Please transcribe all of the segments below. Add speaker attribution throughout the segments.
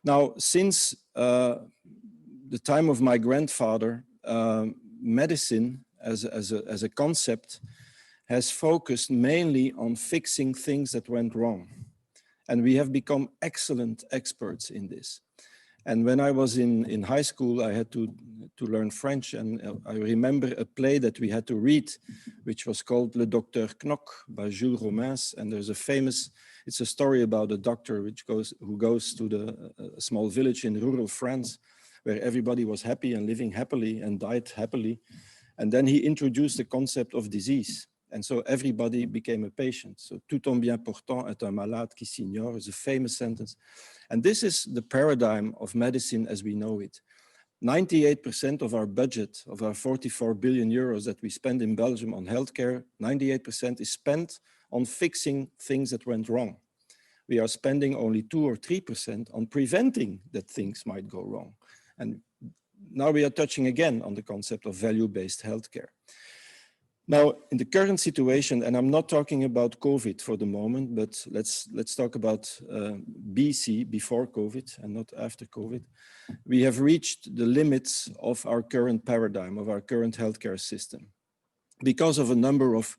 Speaker 1: Now, since the time of my grandfather, medicine as a concept has focused mainly on fixing things that went wrong. And we have become excellent experts in this. And when I was in high school, I had to learn French. And I remember a play that we had to read, which was called Le Docteur Knock by Jules Romains. And there's a famous, it's a story about a doctor who goes to a small village in rural France, where everybody was happy and living happily and died happily. And then he introduced the concept of disease. And so everybody became a patient. So tout homme bien portant est un malade qui s'ignore is a famous sentence. And this is the paradigm of medicine as we know it. 98% of our budget, of our 44 billion euros that we spend in Belgium on healthcare, 98% is spent on fixing things that went wrong. We are spending only 2 or 3% on preventing that things might go wrong. And now we are touching again on the concept of value-based healthcare. Now, in the current situation, and I'm not talking about COVID for the moment, but let's talk about BC, before COVID, and not after COVID. We have reached the limits of our current paradigm, of our current healthcare system, because of a number of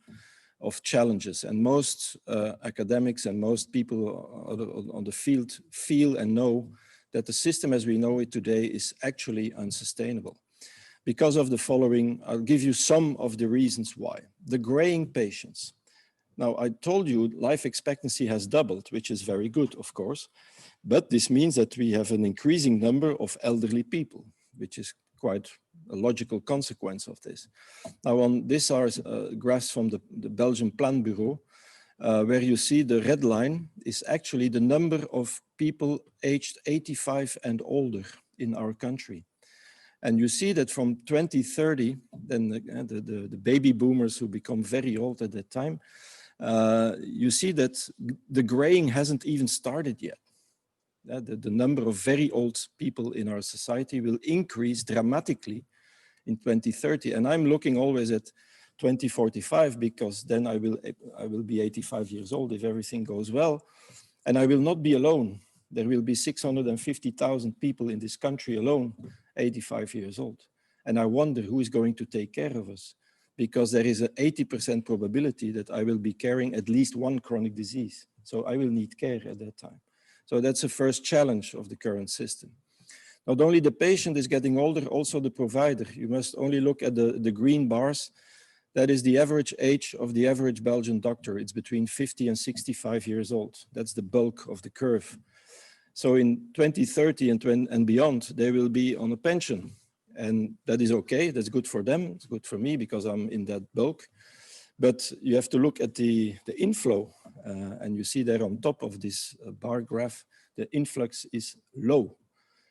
Speaker 1: challenges. And most academics and most people on the field feel and know that the system as we know it today is actually unsustainable. Because of the following, I'll give you some of the reasons why. The graying patients. Now, I told you life expectancy has doubled, which is very good, of course, but this means that we have an increasing number of elderly people, which is quite a logical consequence of this. Now, on this are graphs from the Belgian Plan Bureau, where you see the red line is actually the number of people aged 85 and older in our country. And you see that from 2030, then the baby boomers who become very old at that time, you see that the graying hasn't even started yet. The number of very old people in our society will increase dramatically in 2030. And I'm looking always at 2045 because then I will be 85 years old if everything goes well. And I will not be alone. There will be 650,000 people in this country alone, 85 years old. And I wonder who is going to take care of us, because there is an 80% probability that I will be carrying at least one chronic disease. So I will need care at that time. So that's the first challenge of the current system. Not only the patient is getting older, also the provider. You must only look at the green bars. That is the average age of the average Belgian doctor. It's between 50 and 65 years old. That's the bulk of the curve. So in 2030 and beyond, they will be on a pension. And that is okay, that's good for them, it's good for me because I'm in that bulk. But you have to look at the inflow, and you see there on top of this bar graph, the influx is low.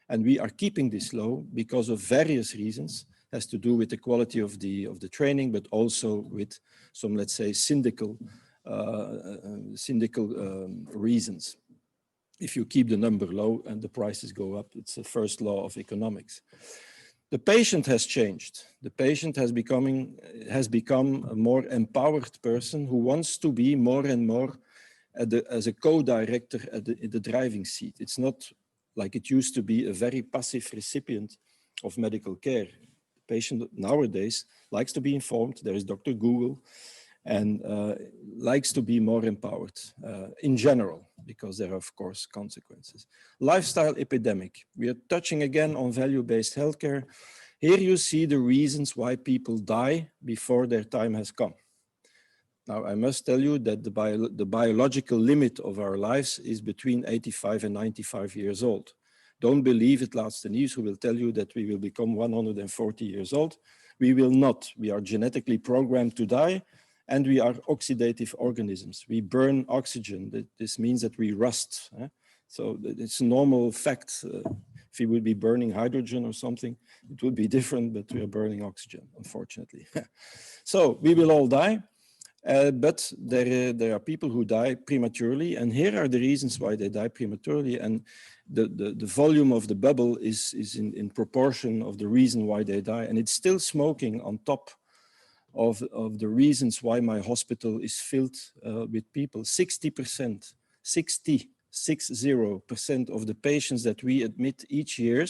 Speaker 1: And we are keeping this low because of various reasons. It has to do with the quality of the training, but also with some, let's say, syndical reasons. If you keep the number low and the prices go up, it's the first law of economics. The patient has changed. The patient has become a more empowered person who wants to be more and more as a co-director in the driving seat. It's not like it used to be a very passive recipient of medical care. The patient nowadays likes to be informed. There is Dr. Google, and likes to be more empowered in general, because there are, of course, consequences. Lifestyle epidemic. We are touching again on value-based healthcare. Here you see the reasons why people die before their time has come. Now, I must tell you that the biological limit of our lives is between 85 and 95 years old. Don't believe it, Laatste Nieuws, who will tell you that we will become 140 years old. We will not. We are genetically programmed to die. And we are oxidative organisms. We burn oxygen. This means that we rust. So it's a normal fact. If we would be burning hydrogen or something, it would be different, but we are burning oxygen, unfortunately. So we will all die, but there are people who die prematurely. And here are the reasons why they die prematurely. And the volume of the bubble is in proportion of the reason why they die. And it's still smoking on top of the reasons why my hospital is filled with people. 60%, 60 60% of the patients that we admit each year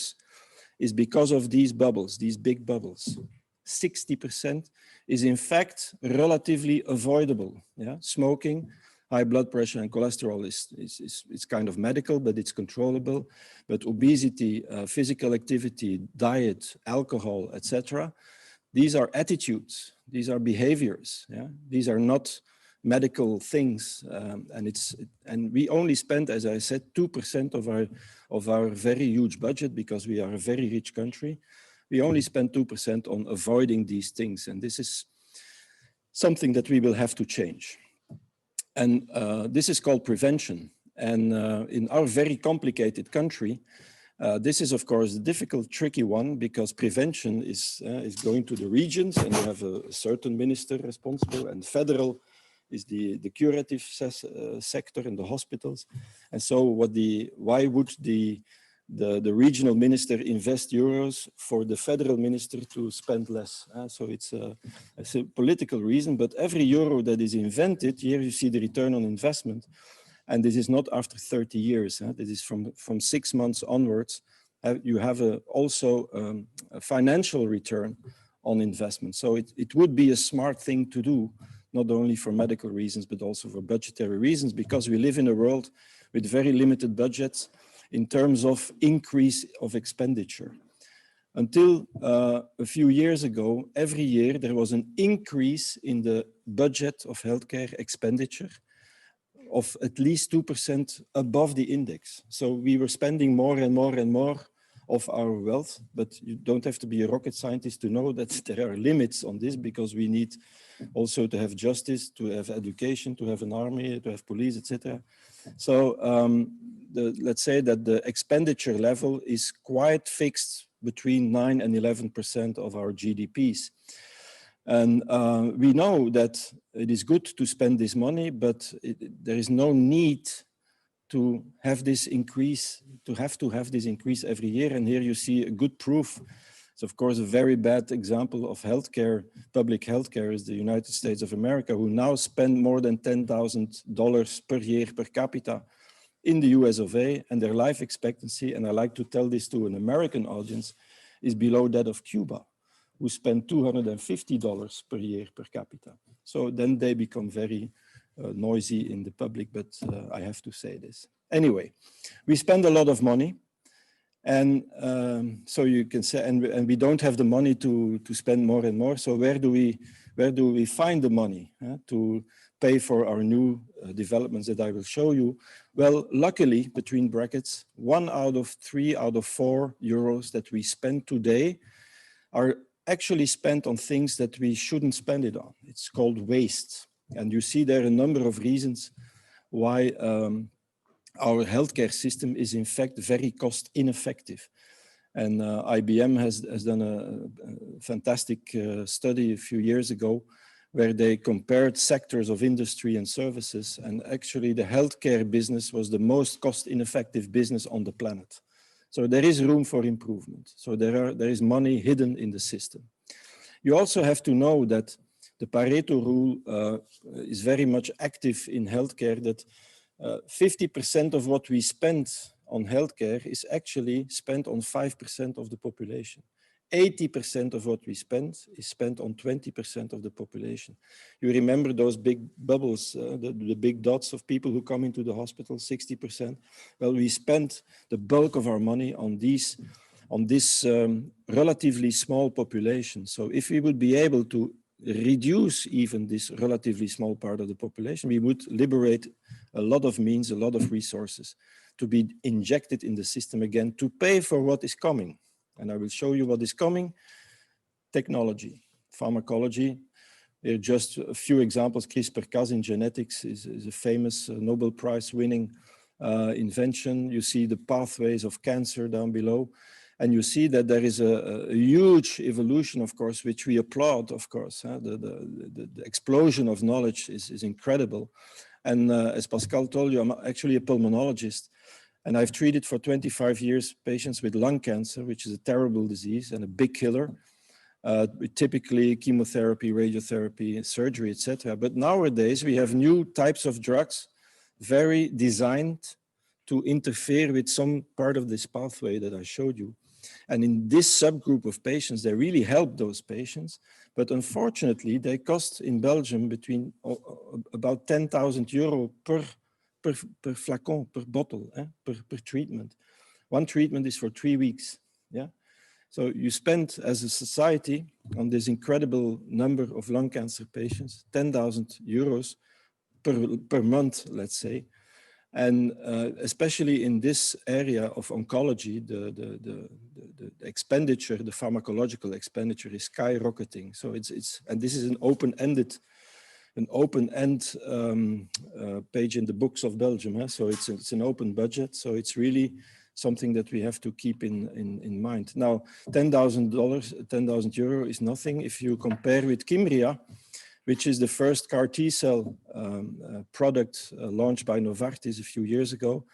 Speaker 1: is because of these bubbles, these big bubbles. 60% is in fact relatively avoidable. Yeah? Smoking, high blood pressure and cholesterol is kind of medical, but it's controllable. But obesity, physical activity, diet, alcohol, etc. These are attitudes, these are behaviors. Yeah? These are not medical things, and we only spend, as I said, 2% of our very huge budget, because we are a very rich country. We only spend 2% on avoiding these things, and this is something that we will have to change. And this is called prevention. And in our very complicated country, this is, of course, a difficult, tricky one, because prevention is going to the regions, and you have a certain minister responsible, and federal is the curative sector in the hospitals. And so why would the regional minister invest euros for the federal minister to spend less? So it's a political reason, but every euro that is invented, here you see the return on investment. And this is not after 30 years. This is from 6 months onwards. You have also a financial return on investment. So it would be a smart thing to do, not only for medical reasons, but also for budgetary reasons, because we live in a world with very limited budgets in terms of increase of expenditure. Until a few years ago, every year there was an increase in the budget of healthcare expenditure of at least 2% above the index. So we were spending more and more and more of our wealth, but you don't have to be a rocket scientist to know that there are limits on this, because we need also to have justice, to have education, to have an army, to have police, etc. So let's say that the expenditure level is quite fixed between 9 and 11% of our GDPs. And we know that it is good to spend this money, but there is no need to have this increase, to have this increase every year. And here you see a good proof. It's of course a very bad example of healthcare, public healthcare is the United States of America, who now spend more than $10,000 per year per capita in the US of A, and their life expectancy, and I like to tell this to an American audience, is below that of Cuba, who spend $250 per year per capita. So then they become very noisy in the public, but I have to say this. Anyway, we spend a lot of money, and so you can say, and we don't have the money to spend more and more. So where do we find the money to pay for our new developments that I will show you? Well, luckily, between brackets, 1 out of 3 out of 4 euros that we spend today are actually spent on things that we shouldn't spend it on. It's called waste. And you see there a number of reasons why our healthcare system is in fact very cost ineffective. And IBM has done a fantastic study a few years ago where they compared sectors of industry and services, and actually the healthcare business was the most cost ineffective business on the planet. So there is room for improvement. So there is money hidden in the system. You also have to know that the Pareto rule is very much active in healthcare, that 50% of what we spend on healthcare is actually spent on 5% of the population. 80% of what we spend is spent on 20% of the population. You remember those big bubbles, the big dots of people who come into the hospital, 60%. Well, we spend the bulk of our money on this relatively small population. So if we would be able to reduce even this relatively small part of the population, we would liberate a lot of means, a lot of resources to be injected in the system again to pay for what is coming. And I will show you what is coming. Technology, pharmacology. Here are just a few examples. CRISPR-Cas in genetics is a famous Nobel Prize winning invention. You see the pathways of cancer down below. And you see that there is a huge evolution, of course, which we applaud, of course. The explosion of knowledge is incredible. And as Pascal told you, I'm actually a pulmonologist. And I've treated for 25 years patients with lung cancer, which is a terrible disease and a big killer, with typically chemotherapy, radiotherapy, surgery, etc. But nowadays we have new types of drugs, very designed to interfere with some part of this pathway that I showed you. And in this subgroup of patients, they really help those patients. But unfortunately, they cost in Belgium between about 10,000 euro per flacon, per bottle, per treatment. One treatment is for 3 weeks. Yeah. So you spend as a society on this incredible number of lung cancer patients, 10,000 euros per month, let's say. And especially in this area of oncology, the expenditure, the pharmacological expenditure is skyrocketing. So and this is an open-end page in the books of Belgium. So it's an open budget. So it's really something that we have to keep in mind. Now, €10,000 is nothing if you compare with Kymria, which is the first CAR T-cell product launched by Novartis a few years ago,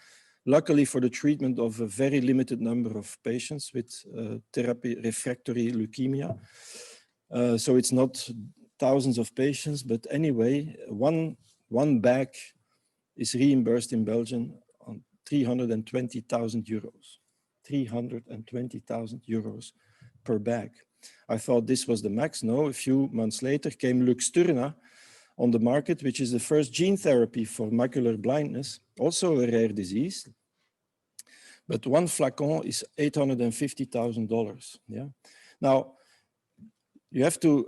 Speaker 1: luckily for the treatment of a very limited number of patients with therapy refractory leukemia. So it's not thousands of patients, but anyway, one bag is reimbursed in Belgium on 320,000 euros. 320,000 euros per bag. I thought this was the max. No, a few months later came Luxturna on the market, which is the first gene therapy for macular blindness, also a rare disease. But one flacon is $850,000. Yeah. Now, you have to,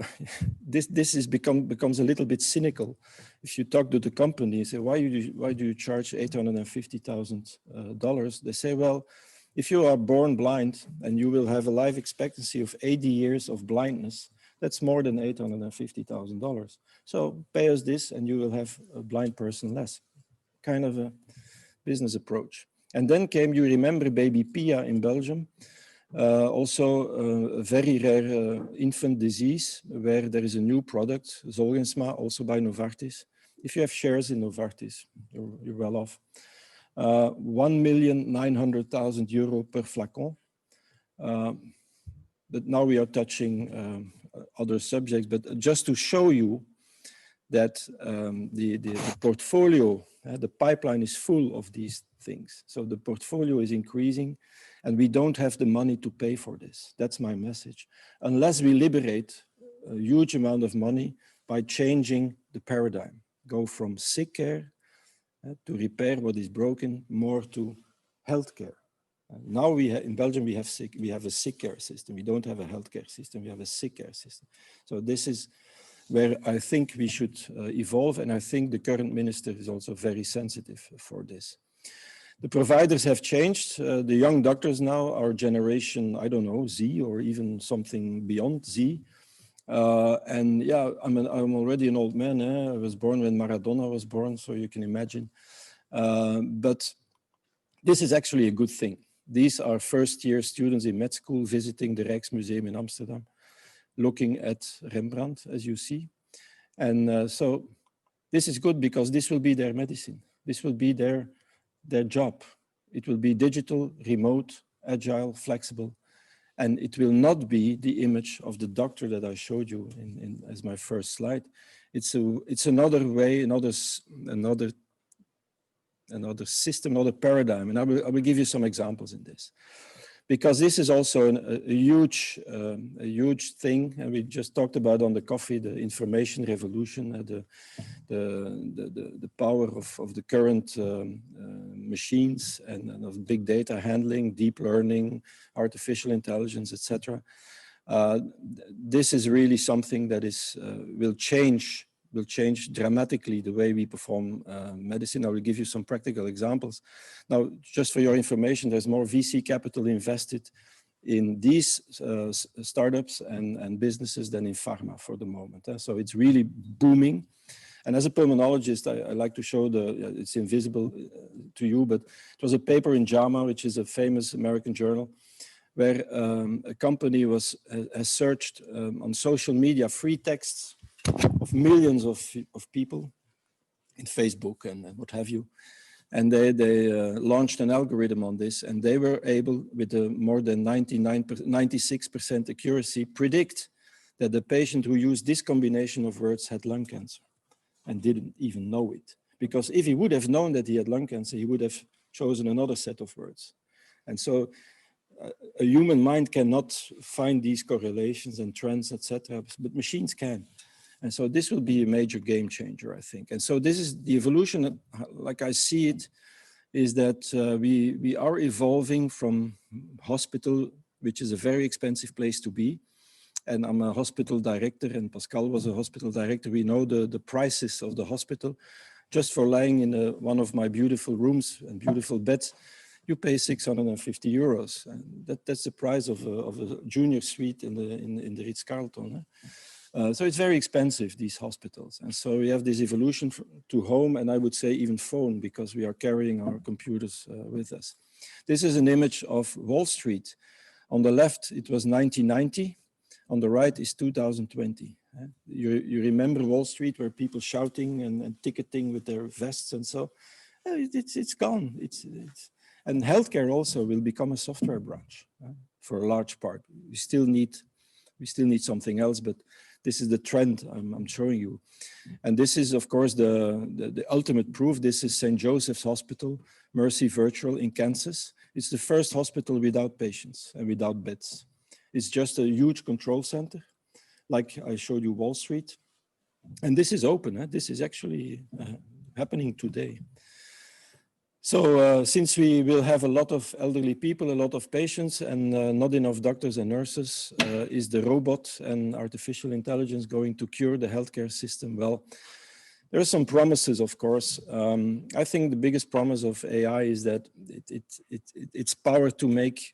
Speaker 1: this becomes a little bit cynical. If you talk to the company, say, why do you charge $850,000? They say, well, if you are born blind and you will have a life expectancy of 80 years of blindness, that's more than $850,000. So pay us this and you will have a blind person less. Kind of a business approach. And then came, you remember baby Pia in Belgium, also a very rare infant disease where there is a new product, Zolgensma, also by Novartis. If you have shares in Novartis, you're well off. 1,900,000 euro per flacon. But now we are touching other subjects, but just to show you that the portfolio, the pipeline is full of these things. So the portfolio is increasing and we don't have the money to pay for this. That's my message. Unless we liberate a huge amount of money by changing the paradigm, go from sick care to repair what is broken, more to healthcare. Now in Belgium we have a sick care system. We don't have a healthcare system. We have a sick care system. So this is where I think we should evolve, and I think the current minister is also very sensitive for this. The providers have changed. The young doctors now are generation, I don't know, Z or even something beyond Z. And yeah, I'm already an old man. I was born when Maradona was born, so you can imagine. But this is actually a good thing. These are first-year students in med school visiting the Rijksmuseum in Amsterdam, looking at Rembrandt, as you see. And so this is good because this will be their medicine. This will be their job. It will be digital, remote, agile, flexible. And it will not be the image of the doctor that I showed you as my first slide. It's another way, another system, another paradigm. And I will give you some examples in this. Because this is also a huge thing, and we just talked about on the coffee, the information revolution, the power of the current machines and of big data handling, deep learning, artificial intelligence, etc. This is really something that will change dramatically the way we perform medicine. I will give you some practical examples. Now, just for your information, there's more VC capital invested in these startups and businesses than in pharma for the moment. So it's really booming. And as a pulmonologist, I like to show it's invisible to you, but it was a paper in JAMA, which is a famous American journal, where a company has searched on social media free texts of millions of people in Facebook and what have you. And they launched an algorithm on this, and they were able, with more than 96% accuracy, predict that the patient who used this combination of words had lung cancer and didn't even know it. Because if he would have known that he had lung cancer, he would have chosen another set of words. And so a human mind cannot find these correlations and trends, etc., but machines can. And so this will be a major game changer, I think. And so this is the evolution, like I see it, is that we are evolving from hospital, which is a very expensive place to be. And I'm a hospital director, and Pascal was a hospital director. We know the prices of the hospital. Just for lying in one of my beautiful rooms and beautiful beds, you pay 650 euros. And that's the price of a junior suite in the Ritz-Carlton. So it's very expensive, these hospitals. And so we have this evolution to home, and I would say even phone, because we are carrying our computers with us. This is an image of Wall Street. On the left, it was 1990. On the right is 2020. You remember Wall Street, where people shouting and ticketing with their vests and so. It's gone. And healthcare also will become a software branch for a large part. We still need something else, but this is the trend I'm showing you. And this is, of course, the ultimate proof. This is St. Joseph's Hospital, Mercy Virtual in Kansas. It's the first hospital without patients and without beds. It's just a huge control center, like I showed you Wall Street. And this is open. This is actually happening today. So since we will have a lot of elderly people, a lot of patients, and not enough doctors and nurses, is the robot and artificial intelligence going to cure the healthcare system? Well, there are some promises, of course. I think the biggest promise of AI is that its power to make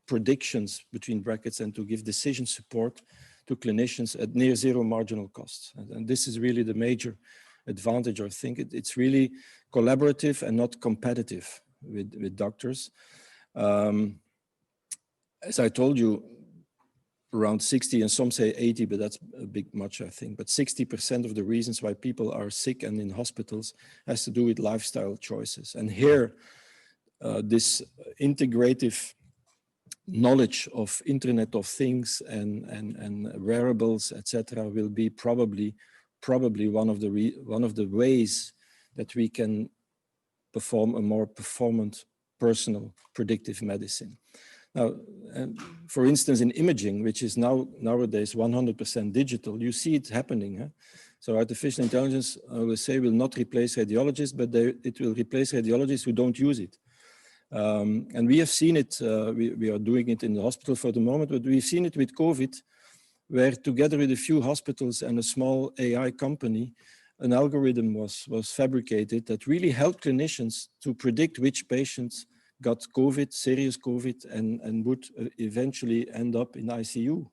Speaker 1: predictions, between brackets, and to give decision support to clinicians at near zero marginal cost. And this is really the major advantage. I think it's really collaborative and not competitive with doctors. As I told you, around 60, and some say 80, but that's a bit much, I think. But 60% of the reasons why people are sick and in hospitals has to do with lifestyle choices. And here, this integrative knowledge of Internet of Things and wearables, etc., will be probably one of the ways that we can perform a more performant, personal, predictive medicine. Now, for instance, in imaging, which is nowadays 100% digital, you see it happening. Huh? So artificial intelligence, I will say, will not replace radiologists, but it will replace radiologists who don't use it. And we have seen it, we are doing it in the hospital for the moment, but we've seen it with COVID, where together with a few hospitals and a small AI company, an algorithm was fabricated that really helped clinicians to predict which patients got COVID, serious COVID, and would eventually end up in ICU.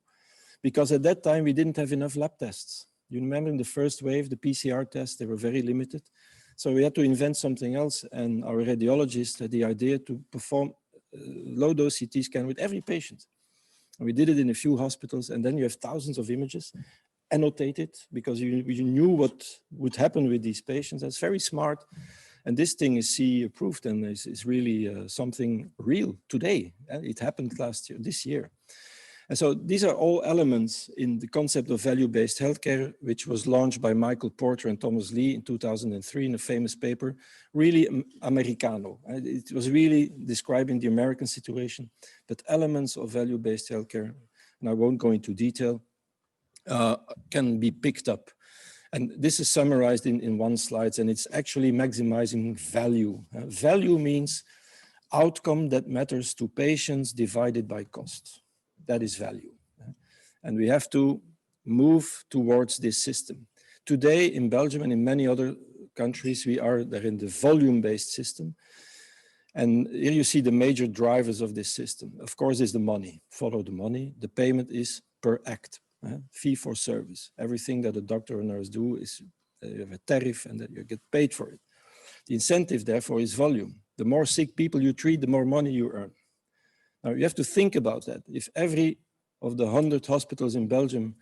Speaker 1: Because at that time, we didn't have enough lab tests. You remember in the first wave, the PCR tests, they were very limited. So we had to invent something else, and our radiologists had the idea to perform low-dose CT scan with every patient. And we did it in a few hospitals, and then you have thousands of images annotated because you knew what would happen with these patients. That's very smart. And this thing is CE approved and is really something real today. It happened this year. And so these are all elements in the concept of value-based healthcare, which was launched by Michael Porter and Thomas Lee in 2003 in a famous paper, really Americano. It was really describing the American situation, but elements of value-based healthcare, and I won't go into detail, can be picked up. And this is summarized in one slide, and it's actually maximizing value. Value means outcome that matters to patients divided by cost. That is value. And we have to move towards this system. Today in Belgium and in many other countries, they're in the volume-based system. And here you see the major drivers of this system. Of course, is the money. Follow the money. The payment is per act. Fee for service. Everything that a doctor or nurse do is you have a tariff and that you get paid for it. The incentive, therefore, is volume. The more sick people you treat, the more money you earn. Now, you have to think about that. If every of the 100 hospitals in Belgium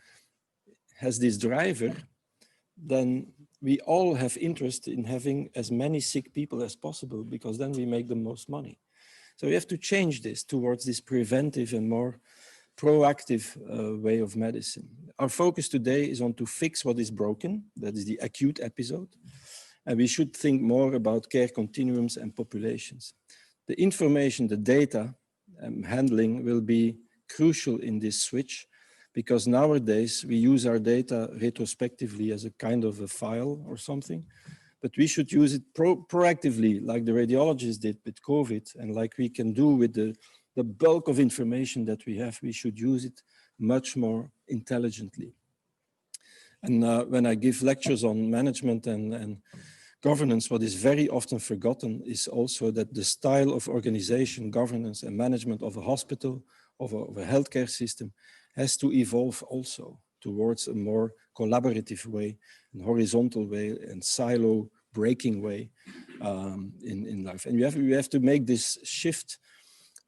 Speaker 1: has this driver, then we all have interest in having as many sick people as possible, because then we make the most money. So we have to change this towards this preventive and more proactive way of medicine. Our focus today is on to fix what is broken. That is the acute episode. And we should think more about care continuums and populations. The information, the data handling will be crucial in this switch, because nowadays we use our data retrospectively as a kind of a file or something, but we should use it proactively, like the radiologists did with COVID, and like we can do with the bulk of information that we have. We should use it much more intelligently. And when I give lectures on management and governance, what is very often forgotten is also that the style of organization, governance, and management of a hospital, of a healthcare system, has to evolve also towards a more collaborative way, a horizontal way, and silo breaking way in life. And we have to make this shift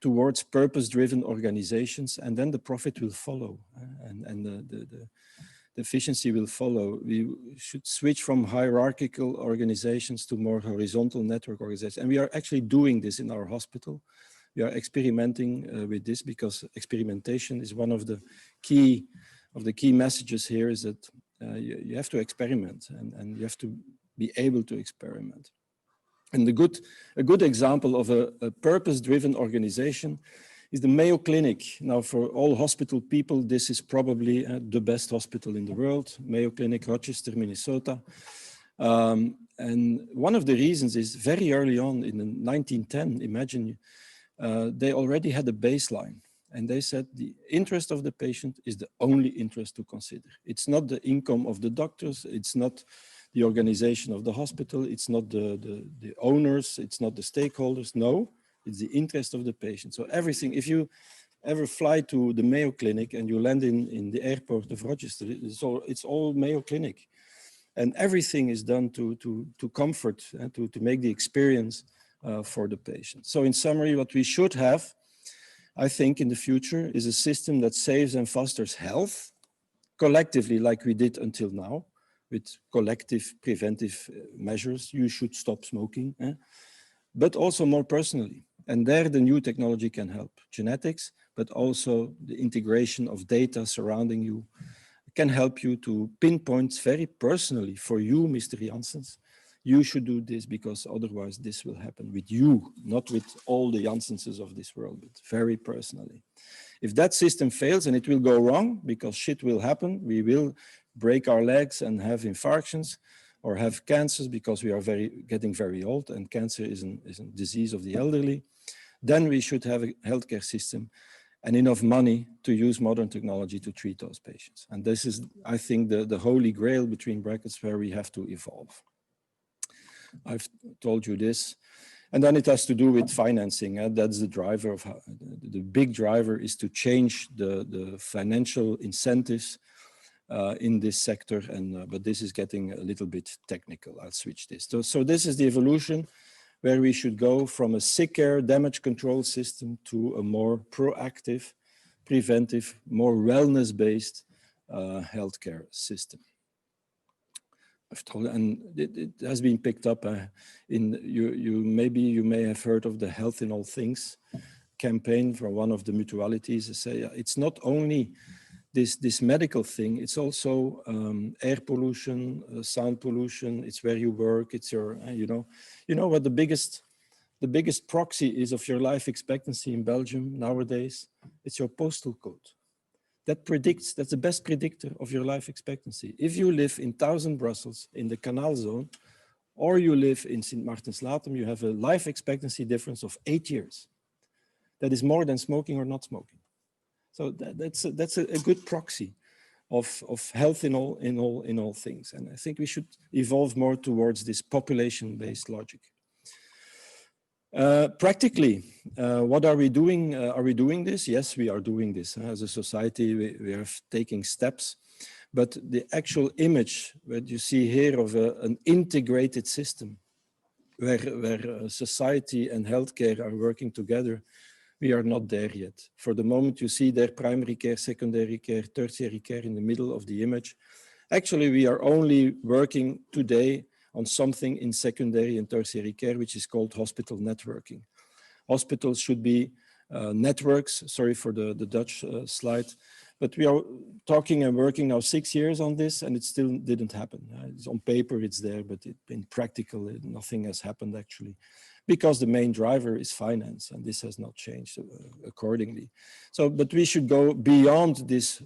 Speaker 1: towards purpose-driven organizations, and then the profit will follow, and the efficiency will follow. We should switch from hierarchical organizations to more horizontal network organizations. And we are actually doing this in our hospital. We are experimenting with this, because experimentation is one of the key messages here, is that you have to experiment, and you have to be able to experiment. And a good example of a purpose-driven organization is the Mayo Clinic. Now, for all hospital people, this is probably the best hospital in the world, Mayo Clinic, Rochester, Minnesota. And one of the reasons is very early on in 1910, imagine, they already had a baseline. And they said the interest of the patient is the only interest to consider. It's not the income of the doctors, it's not the organization of the hospital, it's not the owners, it's not the stakeholders, no. It's the interest of the patient. So everything, if you ever fly to the Mayo Clinic and you land in the airport of Rochester, it's all Mayo Clinic. And everything is done to comfort and to make the experience for the patient. So in summary, what we should have, I think, in the future is a system that saves and fosters health collectively, like we did until now, with collective preventive measures. You should stop smoking, but also more personally. And there the new technology can help. Genetics, but also the integration of data surrounding you can help you to pinpoint very personally for you, Mr. Janssens, you should do this because otherwise this will happen with you, not with all the Janssenses of this world, but very personally. If that system fails, and it will go wrong because shit will happen, we will break our legs and have infarctions or have cancers because we are getting very old, and cancer is a disease of the elderly, then we should have a healthcare system and enough money to use modern technology to treat those patients. And this is, I think, the holy grail between brackets where we have to evolve. I've told you this. And then it has to do with financing. That's the driver of how, the big driver is to change the financial incentives in this sector. And but this is getting a little bit technical. I'll switch this. So this is the evolution where we should go from a sick care damage control system to a more proactive, preventive, more wellness-based healthcare system. And it has been picked up in you may have heard of the Health in All Things campaign from one of the mutualities. They say it's not only this medical thing, it's also air pollution, sound pollution, it's where you work, it's your, you know what the biggest proxy is of your life expectancy in Belgium nowadays? It's your postal code. That's the best predictor of your life expectancy. If you live in 1000 Brussels in the Canal Zone, or you live in Sint Maartens-Latem, you have a life expectancy difference of 8 years. That is more than smoking or not smoking. So that's a good proxy of health in all things. And I think we should evolve more towards this population-based logic. Practically, what are we doing? Are we doing this? Yes, we are doing this. As a society, we are taking steps. But the actual image that you see here of an integrated system where society and healthcare are working together, we are not there yet. For the moment, you see there primary care, secondary care, tertiary care in the middle of the image. Actually, we are only working today on something in secondary and tertiary care, which is called hospital networking. Hospitals should be networks, sorry for the Dutch slide, But we are talking and working now 6 years on this, and it still didn't happen. It's on paper, it's there, but in practical, nothing has happened actually, because the main driver is finance, and this has not changed accordingly. So, but we should go beyond these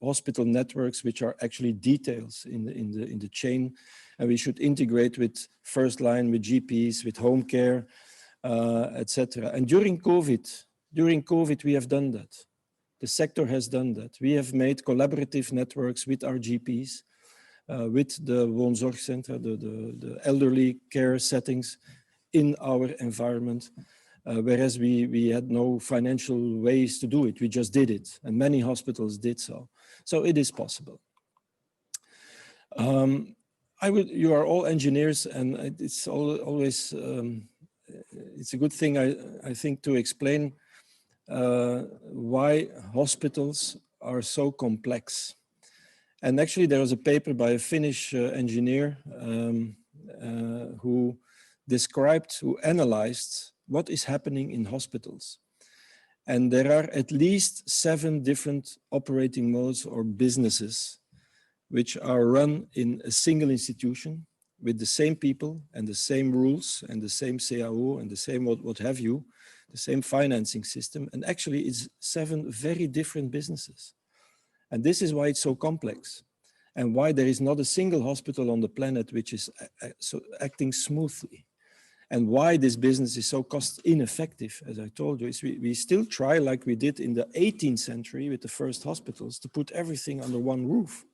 Speaker 1: hospital networks, which are actually details in the chain, and we should integrate with first line, with GPs, with home care, etc. And during COVID, we have done that. The sector has done that. We have made collaborative networks with our GPs, with the woonzorgcentra, the elderly care settings in our environment, whereas we had no financial ways to do it. We just did it, and many hospitals did so. So it is possible. You are all engineers, and it's always, it's a good thing, I think, to explain why hospitals are so complex. And actually there was a paper by a Finnish engineer who analyzed what is happening in hospitals. And there are at least 7 different operating modes or businesses which are run in a single institution with the same people and the same rules and the same CAO and the same what have you, the same financing system. And actually it's 7 very different businesses. And this is why it's so complex, and why there is not a single hospital on the planet which is acting smoothly. And why this business is so cost ineffective, as I told you, is we still try, like we did in the 18th century with the first hospitals, to put everything under one roof.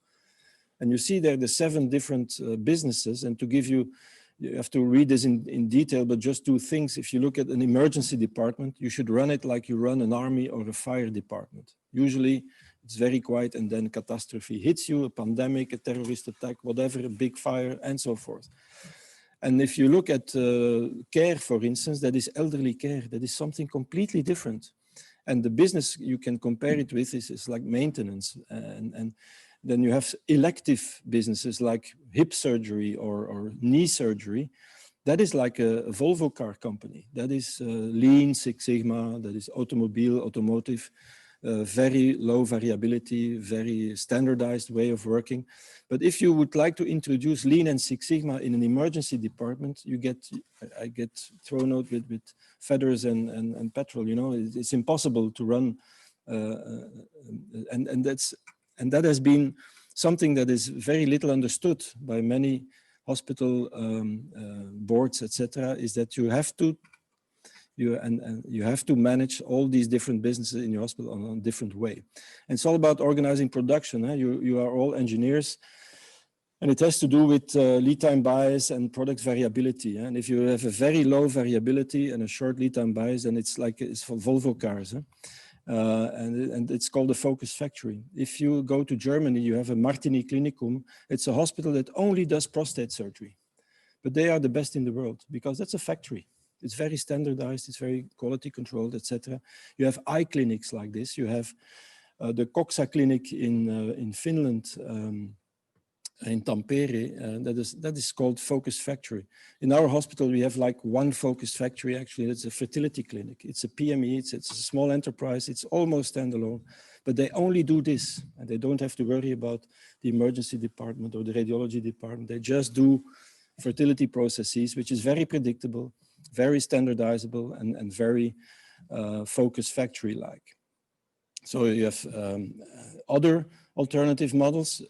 Speaker 1: And you see there the 7 different businesses, and to give you, you have to read this in detail, but just 2 things. If you look at an emergency department, you should run it like you run an army or a fire department. Usually it's very quiet, and then catastrophe hits you, a pandemic, a terrorist attack, whatever, a big fire, and so forth. And if you look at care, for instance, that is elderly care, that is something completely different. And the business you can compare it with is like maintenance. And then you have elective businesses like hip surgery or knee surgery. That is like a Volvo car company. That is Lean, Six Sigma, that is automotive, very low variability, very standardized way of working. But if you would like to introduce Lean and Six Sigma in an emergency department, I get thrown out with feathers and petrol. You know, it's impossible to run, and that has been something that is very little understood by many hospital boards, etc. Is that you have to manage all these different businesses in your hospital in a different way. And it's all about organizing production. You are all engineers, and it has to do with lead time bias and product variability. And if you have a very low variability and a short lead time bias, then it's for Volvo cars. And it's called a focus factory. If you go to Germany, you have a Martini Klinikum. It's a hospital that only does prostate surgery, but they are the best in the world because that's a factory. It's very standardized, it's very quality controlled, etc. You have eye clinics like this. You have the Coxa clinic in Finland, in Tampere, that is called Focus Factory. In our hospital, we have like one Focus Factory. Actually, it's a fertility clinic. It's a PME. It's a small enterprise. It's almost standalone, but they only do this, and they don't have to worry about the emergency department or the radiology department. They just do fertility processes, which is very predictable, very standardizable, and very Focus Factory-like. So you have other alternative models.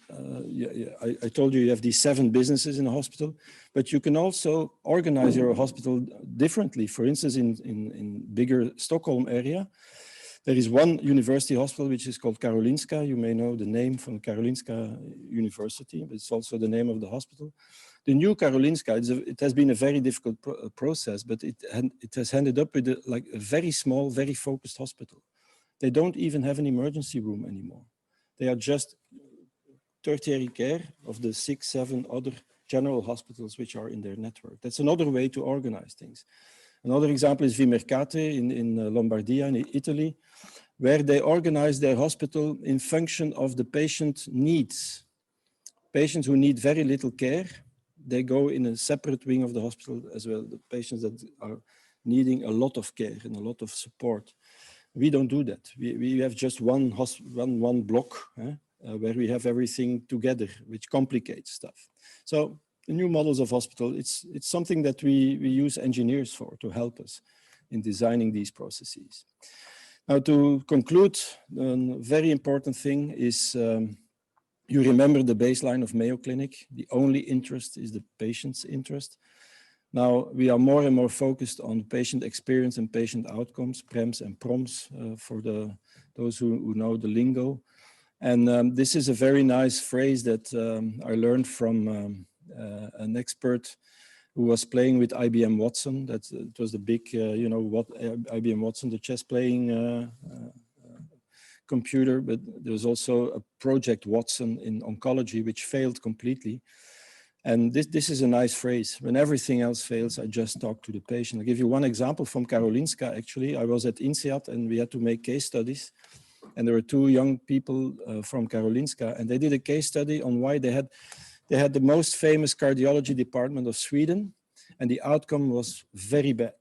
Speaker 1: I told you have these 7 businesses in a hospital, but you can also organize your hospital differently. For instance, in bigger Stockholm area, there is one university hospital which is called Karolinska. You may know the name from Karolinska University, but it's also the name of the hospital. The new Karolinska, it has been a very difficult process, but it has ended up with a very small, very focused hospital. They don't even have an emergency room anymore. They are just tertiary care of the 6, 7 other general hospitals which are in their network. That's another way to organize things. Another example is Vimercate in Lombardia in Italy, where they organize their hospital in function of the patient needs. Patients who need very little care, they go in a separate wing of the hospital as well. The patients that are needing a lot of care and a lot of support. We don't do that. We have just one block where we have everything together, which complicates stuff. So the new models of hospital, it's something that we use engineers for to help us in designing these processes. Now, to conclude, a very important thing is you remember the baseline of Mayo Clinic. The only interest is the patient's interest. Now, we are more and more focused on patient experience and patient outcomes, PREMS and PROMs, for those who know the lingo. And this is a very nice phrase that I learned from an expert who was playing with IBM Watson. It was the big, IBM Watson, the chess playing computer, but there's also a project Watson in oncology, which failed completely. And this is a nice phrase. When everything else fails, I just talk to the patient. I'll give you one example from Karolinska, actually. I was at INSEAD and we had to make case studies. And there were two young people from Karolinska, and they did a case study on why they had the most famous cardiology department of Sweden, and the outcome was very bad.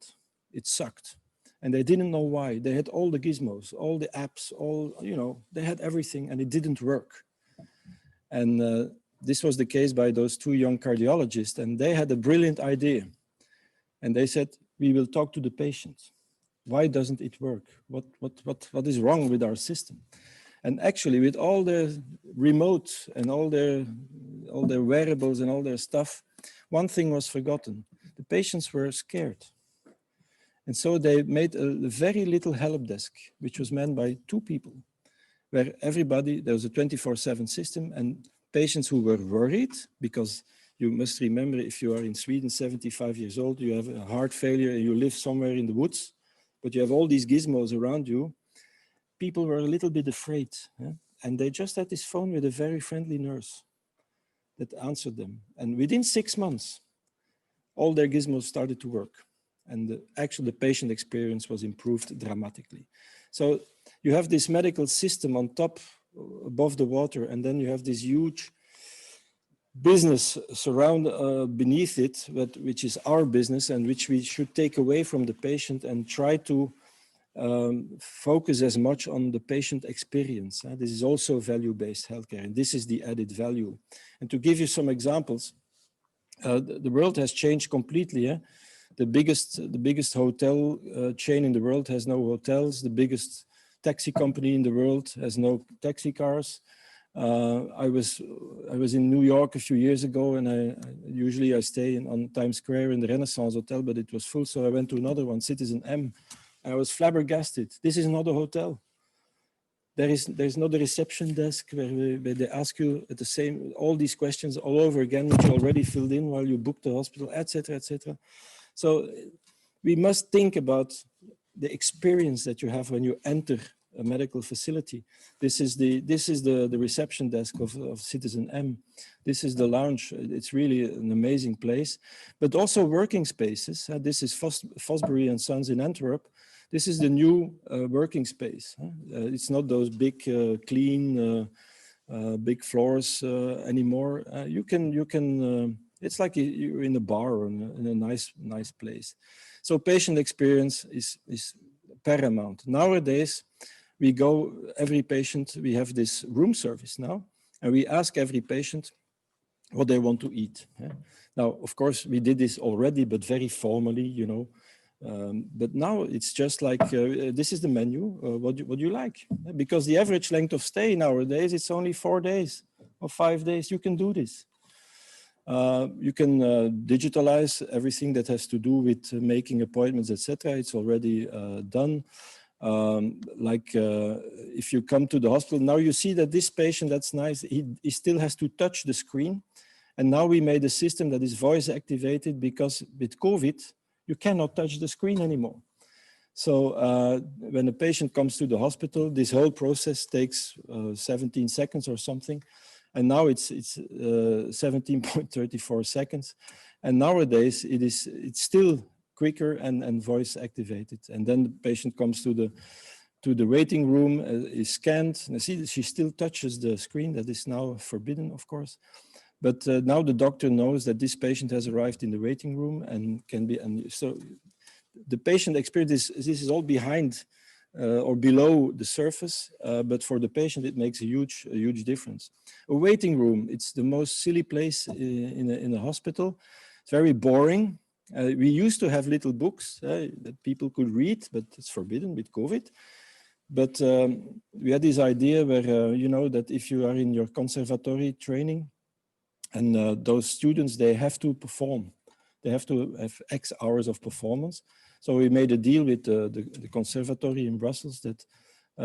Speaker 1: It sucked. And they didn't know why. They had all the gizmos, all the apps, they had everything, and it didn't work. And this was the case by those two young cardiologists, and they had a brilliant idea. And they said, we will talk to the patient. Why doesn't it work? What is wrong with our system? And actually, with all their remote and all their wearables and all their stuff, one thing was forgotten. The patients were scared. And so they made a very little help desk, which was manned by two people, where there was a 24/7 system, and patients who were worried, because you must remember, if you are in Sweden, 75 years old, you have a heart failure, and you live somewhere in the woods, but you have all these gizmos around you, people were a little bit afraid. And they just had this phone with a very friendly nurse that answered them. And within 6 months, all their gizmos started to work. And the patient experience was improved dramatically. So you have this medical system on top, above the water, and then you have this huge business beneath it, which is our business and which we should take away from the patient and try to focus as much on the patient experience. This is also value-based healthcare, and this is the added value. And to give you some examples, the world has changed completely. The biggest hotel chain in the world has no hotels. The biggest taxi company in the world has no taxi cars. I was in New York a few years ago, and usually I stay on Times Square in the Renaissance Hotel, but it was full, so I went to another one, Citizen M. I was flabbergasted. This is not a hotel. There's not a reception desk where they ask you all these questions all over again, which you already filled in while you booked the hospital, etc., etc. So we must think about the experience that you have when you enter a medical facility. This is the reception desk of Citizen M. This is the lounge. It's really an amazing place, but also working spaces. This is Fosbury and Sons in Antwerp. This is the new working space. It's not those big, clean, big floors anymore. It's like you're in a bar or in a nice place. So patient experience is paramount. Nowadays, every patient, we have this room service now, and we ask every patient what they want to eat. Now, of course, we did this already, but very formally, but now it's just like, this is the menu, what do you like? Because the average length of stay nowadays, it's only 4 days or 5 days. You can do this. You can digitalize everything that has to do with making appointments, etc. It's already done. If you come to the hospital, now you see that this patient, that's nice, he still has to touch the screen. And now we made a system that is voice activated, because with COVID, you cannot touch the screen anymore. So when a patient comes to the hospital, this whole process takes 17 seconds or something. And now it's 17.34 seconds. And nowadays it's still quicker and voice activated. And then the patient comes to the waiting room, is scanned. And see, she still touches the screen. That is now forbidden, of course. But now the doctor knows that this patient has arrived in the waiting room and can be, and so the patient experience, this is all behind or below the surface, but for the patient, it makes a huge difference. A waiting room, it's the most silly place in a hospital. It's very boring. We used to have little books that people could read, but it's forbidden with COVID. But we had this idea where, you know, that if you are in your conservatory training, and those students, they have to perform. They have to have X hours of performance. So we made a deal with the conservatory in Brussels that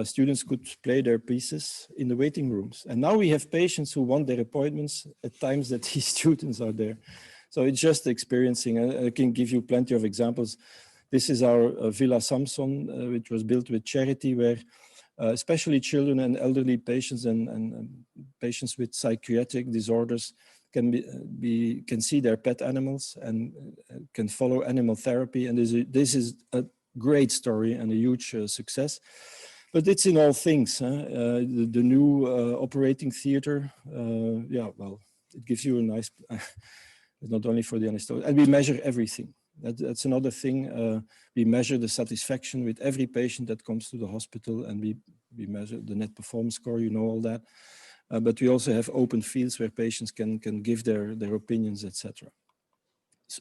Speaker 1: students could play their pieces in the waiting rooms. And now we have patients who want their appointments at times that these students are there. So it's just experiencing. I can give you plenty of examples. This is our Villa Samson, which was built with charity, where especially children and elderly patients and patients with psychiatric disorders can see their pet animals and can follow animal therapy. And this is a great story and a huge success. But it's in all things. The new operating theater, yeah, well, it gives you a nice, not only for the anesthesia, and we measure everything. That's another thing. We measure the satisfaction with every patient that comes to the hospital, and we measure the net performance score, you know all that. But we also have open fields where patients can give their opinions, etc.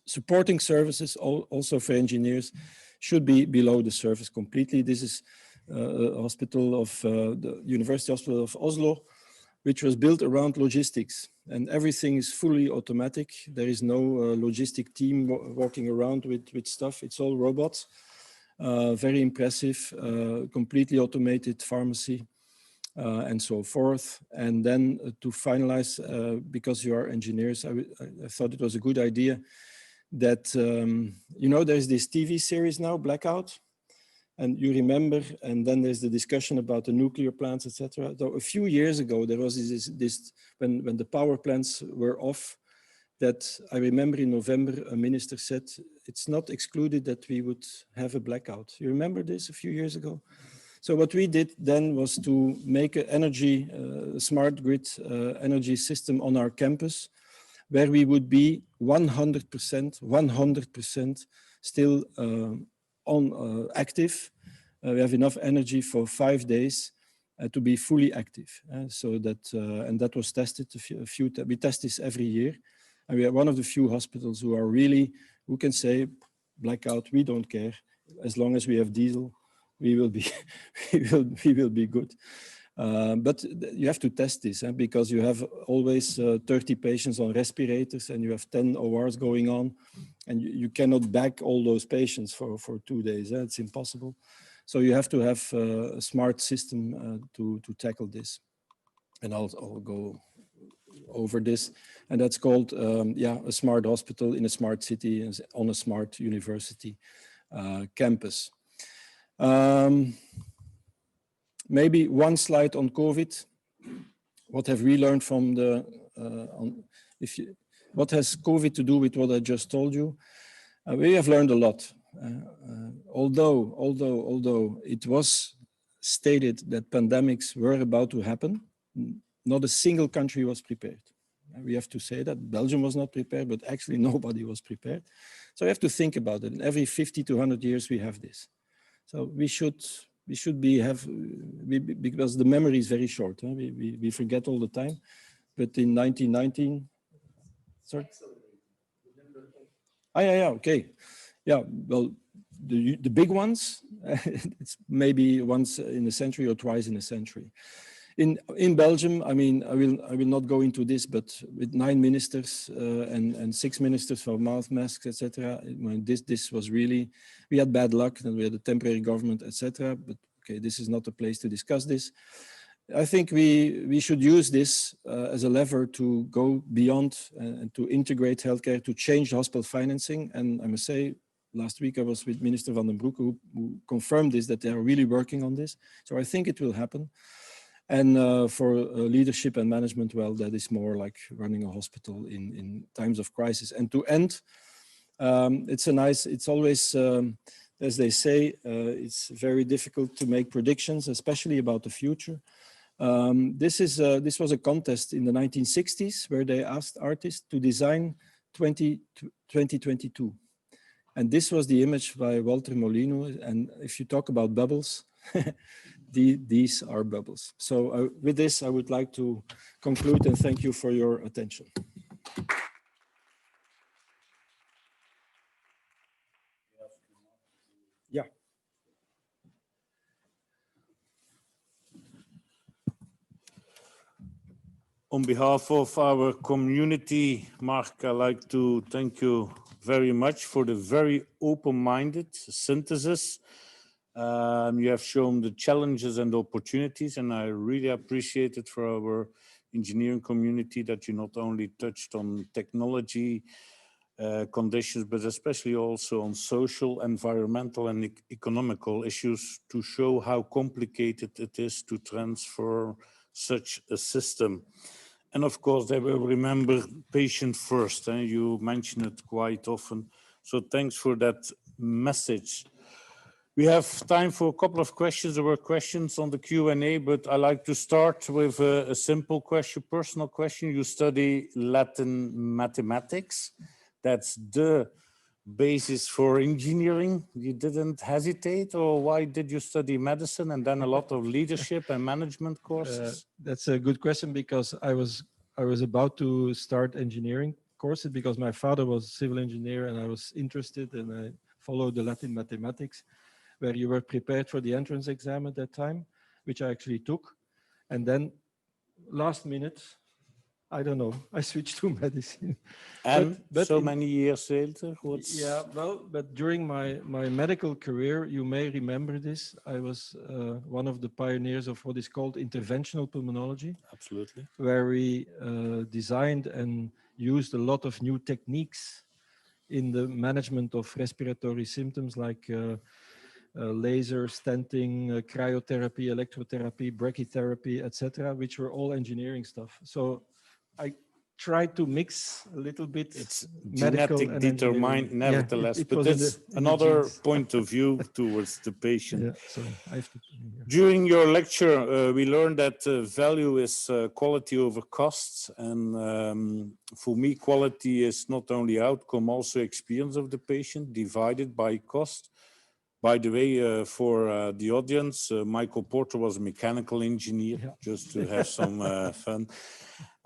Speaker 1: Supporting services also for engineers should be below the surface completely. This is a hospital of the University Hospital of Oslo, which was built around logistics, and everything is fully automatic. There is no logistic team walking around with stuff. It's all robots. Very impressive, completely automated pharmacy, and so forth. And then to finalize, because you are engineers, I thought it was a good idea that, you know, there's this TV series now, Blackout, and you remember, and then there's the discussion about the nuclear plants, etc. So a few years ago, there was this when the power plants were off, that I remember in November, a minister said, it's not excluded that we would have a blackout. You remember this a few years ago? So what we did then was to make an energy, smart grid energy system on our campus, where we would be 100% still active. We have enough energy for 5 days to be fully active. So that, and that was tested we test this every year. And we are one of the few hospitals who are really, who can say, blackout, we don't care. As long as we have diesel, we will be, we will be good. But you have to test this, because you have always 30 patients on respirators and you have 10 ORs going on, and you cannot back all those patients for 2 days. It's impossible. So you have to have a smart system to tackle this. And I'll go over this. And that's called, yeah, a smart hospital in a smart city on a smart university campus. Maybe one slide on COVID. What have we learned from the, what has COVID to do with what I just told you? We have learned a lot. Although it was stated that pandemics were about to happen, not a single country was prepared. We have to say that Belgium was not prepared, but actually nobody was prepared. So we have to think about it. And every 50 to 100 years we have this. So we should because the memory is very short. We forget all the time. But in 1919, sorry? Yeah, okay. Yeah, well, the big ones, it's maybe once in a century or twice in a century. In Belgium, I mean, I will not go into this, but with 9 ministers and 6 ministers for mouth masks, etc. This was really, we had bad luck, and we had a temporary government, etc. But okay, this is not the place to discuss this. I think we should use this as a lever to go beyond and to integrate healthcare, to change hospital financing. And I must say, last week I was with Minister Van den Broeke, who confirmed this, that they are really working on this. So I think it will happen. And for leadership and management, well, that is more like running a hospital in times of crisis. And to end, it's always, as they say, it's very difficult to make predictions, especially about the future. This was a contest in the 1960s where they asked artists to design 2022. And this was the image by Walter Molino. And if you talk about bubbles, these are bubbles. So with this, I would like to conclude and thank you for your attention. Yeah.
Speaker 2: On behalf of our community, Marc, I'd like to thank you very much for the very open-minded synthesis. You have shown the challenges and opportunities, and I really appreciate it for our engineering community that you not only touched on technology conditions, but especially also on social, environmental, and economical issues to show how complicated it is to transfer such a system. And of course, they will remember patient first. You mention it quite often. So thanks for that message. We have time for a couple of questions. There were questions on the Q&A, but I like to start with a simple question, personal question. You study Latin mathematics. That's the basis for engineering. You didn't hesitate, or why did you study medicine and then a lot of leadership and management courses?
Speaker 3: That's a good question, because I was about to start engineering courses because my father was a civil engineer and I was interested, and I followed the Latin mathematics, where you were prepared for the entrance exam at that time, which I actually took. And then last minute, I don't know, I switched to medicine.
Speaker 2: And but so many years later,
Speaker 3: yeah, well, but during my medical career, you may remember this, I was one of the pioneers of what is called interventional pulmonology.
Speaker 2: Absolutely.
Speaker 3: Where we designed and used a lot of new techniques in the management of respiratory symptoms like laser, stenting, cryotherapy, electrotherapy, brachytherapy, etc., which were all engineering stuff. So I tried to mix a little bit.
Speaker 2: It's genetic determined, nevertheless, but that's another point of view towards the patient.
Speaker 3: Yeah, sorry, I have to. Yeah.
Speaker 2: During your lecture, we learned that value is quality over costs, and for me, quality is not only outcome, also experience of the patient divided by cost. By the way, for the audience, Michael Porter was a mechanical engineer, just to have some fun,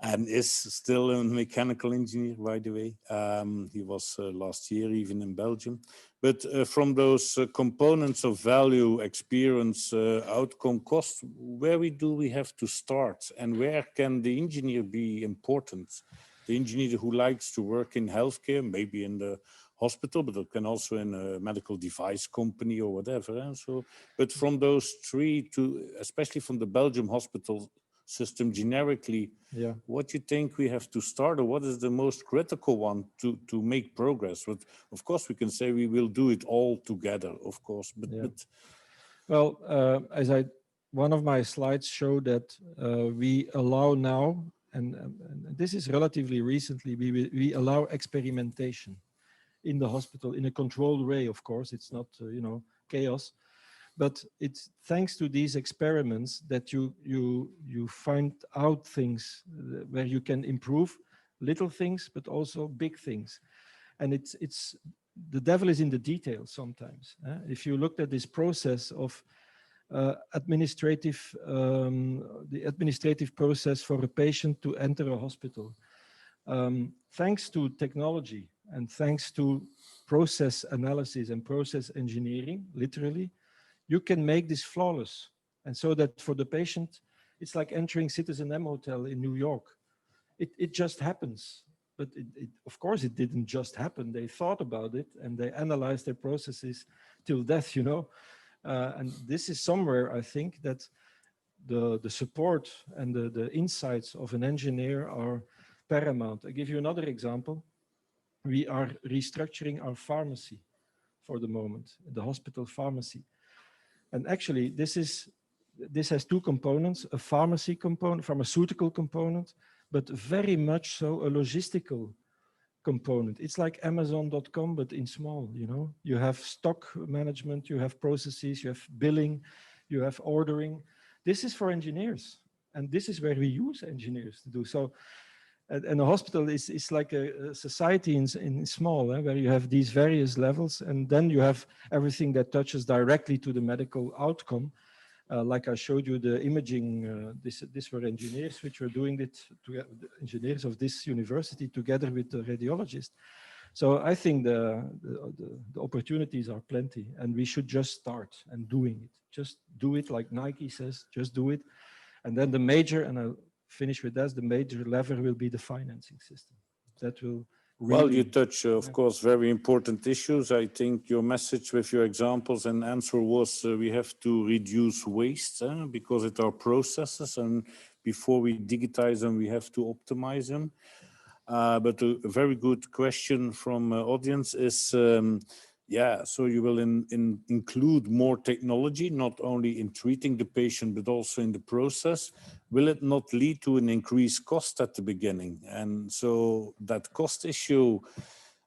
Speaker 2: and is still a mechanical engineer, by the way. He was last year even in Belgium. But from those components of value, experience, outcome, cost, where do we have to start? And where can the engineer be important? The engineer who likes to work in healthcare, maybe in the hospital, but it can also in a medical device company or whatever. And so, but from those three, especially from the Belgium hospital system generically,
Speaker 3: yeah,
Speaker 2: what you think we have to start, or what is the most critical one to make progress? But of course, we can say we will do it all together, of course. But,
Speaker 3: yeah. Well, one of my slides showed that we allow now, and this is relatively recently, we allow experimentation in the hospital in a controlled way. Of course, it's not chaos, but it's thanks to these experiments that you find out things where you can improve little things, but also big things. And it's the devil is in the details sometimes. If you looked at this process of the administrative process for a patient to enter a hospital, thanks to technology and thanks to process analysis and process engineering, literally, you can make this flawless. And so that for the patient, it's like entering Citizen M Hotel in New York. It just happens. But of course, it didn't just happen. They thought about it and they analyzed their processes till death, and this is somewhere, I think, that the support and the insights of an engineer are paramount. I give you another example. We are restructuring our pharmacy for the moment, the hospital pharmacy. And actually, this has two components, a pharmacy component, pharmaceutical component, but very much so a logistical component. It's like Amazon.com, but in small, You have stock management, you have processes, you have billing, you have ordering. This is for engineers. And this is where we use engineers to do. So, and a hospital is like a society in small, where you have these various levels, and then you have everything that touches directly to the medical outcome. Like I showed you the imaging, this were engineers which were doing it, engineers of this university together with the radiologist. So I think the opportunities are plenty, and we should just start and doing it. Just do it like Nike says, just do it. And then the major, and I'll finish with that, the major lever will be the financing system. That will really...
Speaker 2: Well, you touch, of course, very important issues. I think your message with your examples and answer was we have to reduce waste because it are processes, and before we digitize them, we have to optimize them. But a very good question from audience is, yeah, so you will include more technology, not only in treating the patient, but also in the process. Will it not lead to an increased cost at the beginning? And so that cost issue,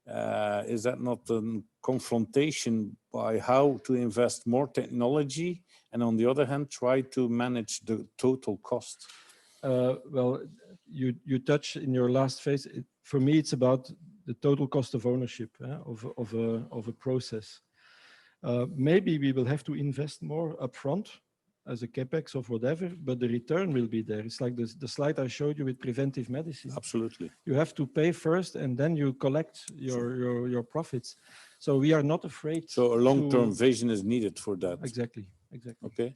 Speaker 2: is that not a confrontation by how to invest more technology and on the other hand, try to manage the total cost?
Speaker 3: Well, you touch in your last phase. For me, it's about the total cost of ownership of a process. Maybe we will have to invest more upfront as a capex of whatever, but the return will be there. It's like the slide I showed you with preventive medicine.
Speaker 2: Absolutely.
Speaker 3: You have to pay first, and then you collect your profits. So we are not afraid.
Speaker 2: So a long-term vision is needed for that.
Speaker 3: Exactly.
Speaker 2: Okay.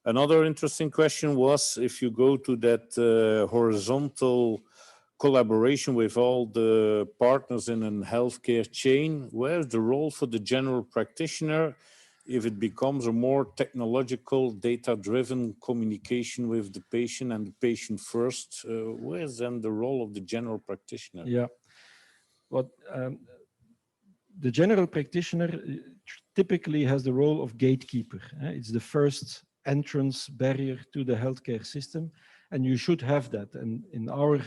Speaker 2: Another interesting question was, if you go to that horizontal collaboration with all the partners in a healthcare chain, where's the role for the general practitioner if it becomes a more technological, data-driven communication with the patient and the patient first? Where's then the role of the general practitioner?
Speaker 3: Yeah. The general practitioner typically has the role of gatekeeper. It's the first entrance barrier to the healthcare system, and you should have that. And in our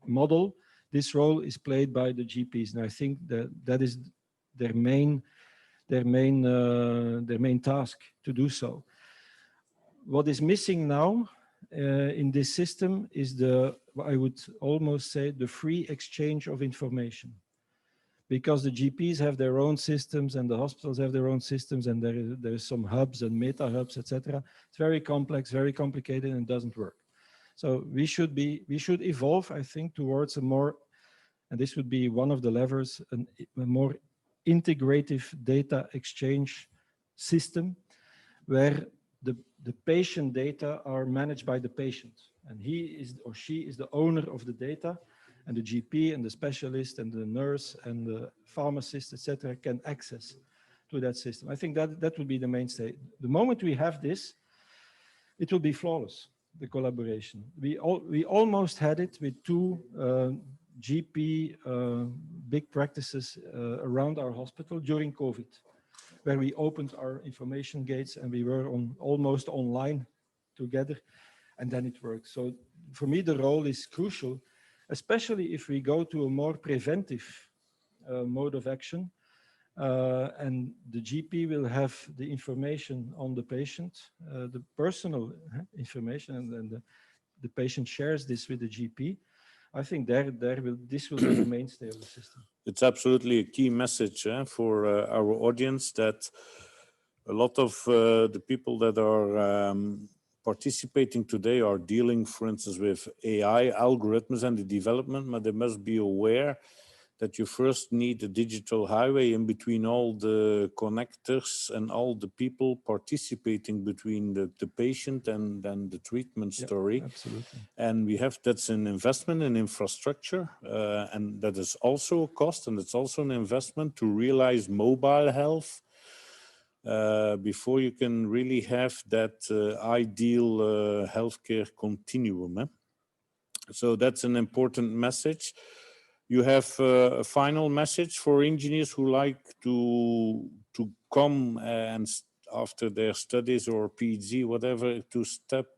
Speaker 3: model, this role is played by the GPs, and I think that is their main task to do so. What is missing now in this system is I would almost say, the free exchange of information. Because the GPs have their own systems and the hospitals have their own systems, and there is some hubs and meta hubs, etc. It's very complex, very complicated, and doesn't work. So we should evolve, I think, towards a more, and this would be one of the levers, a more integrative data exchange system, where the patient data are managed by the patient, and he is or she is the owner of the data. And the GP and the specialist and the nurse and the pharmacist, etc., can access to that system. I think that would be the mainstay. The moment we have this, it will be flawless, the collaboration. We almost had it with two GP big practices around our hospital during COVID, where we opened our information gates and we were almost online together, and then it worked. So for me, the role is crucial, especially if we go to a more preventive mode of action, and the GP will have the information on the patient, the personal information, and the patient shares this with the GP. I think this will be the mainstay of the system.
Speaker 2: It's absolutely a key message for our audience, that a lot of the people that are participating today are dealing, for instance, with AI algorithms and the development, but they must be aware that you first need a digital highway in between all the connectors and all the people participating between the patient and the treatment story.
Speaker 3: Absolutely.
Speaker 2: And that's an investment in infrastructure, and that is also a cost, and it's also an investment to realize mobile health, before you can really have that ideal healthcare continuum. So that's an important message. You have a final message for engineers who like to come and after their studies or PhD, whatever, to step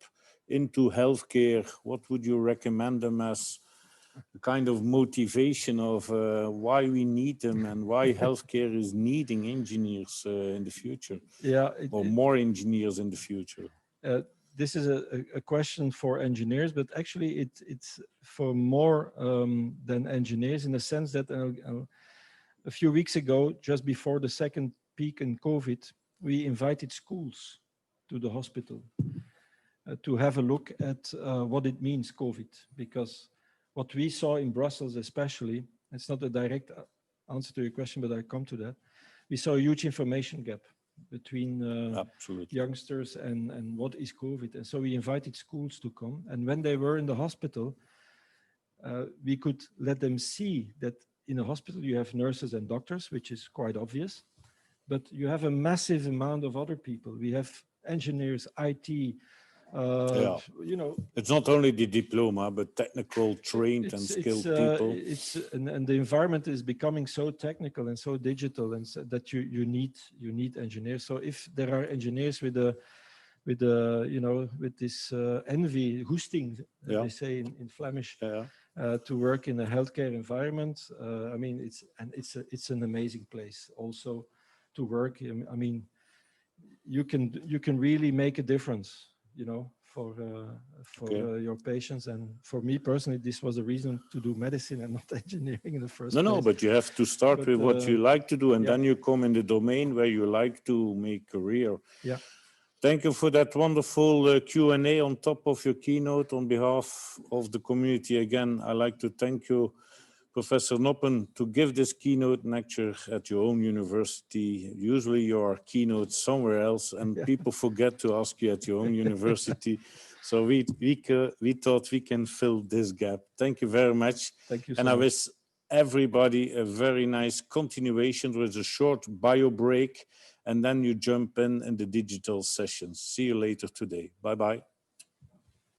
Speaker 2: into healthcare. What would you recommend them as a kind of motivation of why we need them and why healthcare is needing engineers in the future?
Speaker 3: Yeah,
Speaker 2: or more engineers in the future?
Speaker 3: This is a question for engineers, but actually it's for more than engineers, in the sense that a few weeks ago, just before the second peak in COVID, we invited schools to the hospital to have a look at what it means, COVID, because what we saw in Brussels especially, it's not a direct answer to your question, but I come to that. We saw a huge information gap between youngsters and what is COVID. And so we invited schools to come. And when they were in the hospital, we could let them see that in a hospital you have nurses and doctors, which is quite obvious, but you have a massive amount of other people. We have engineers, IT, you know.
Speaker 2: It's not only the diploma, but technical, trained and skilled people.
Speaker 3: And the environment is becoming so technical and so digital, and so that you need engineers. So if there are engineers with this envy, hoesting, they say in Flemish, to work in a healthcare environment, I mean, it's an amazing place also to work. I mean, you can really make a difference, you know, for your patients. And for me personally, this was a reason to do medicine and not engineering in the first place.
Speaker 2: No, but you have to start with what you like to do, and then you come in the domain where you like to make career.
Speaker 3: Yeah.
Speaker 2: Thank you for that wonderful Q&A on top of your keynote. On behalf of the community, again, I'd like to thank you, Professor Noppen, to give this keynote lecture at your own university. Usually your keynote somewhere else, and people forget to ask you at your own university. So we thought we can fill this gap. Thank you very much.
Speaker 3: Thank you so
Speaker 2: much. And I wish everybody a very nice continuation with a short bio break, and then you jump in the digital sessions. See you later today. Bye-bye.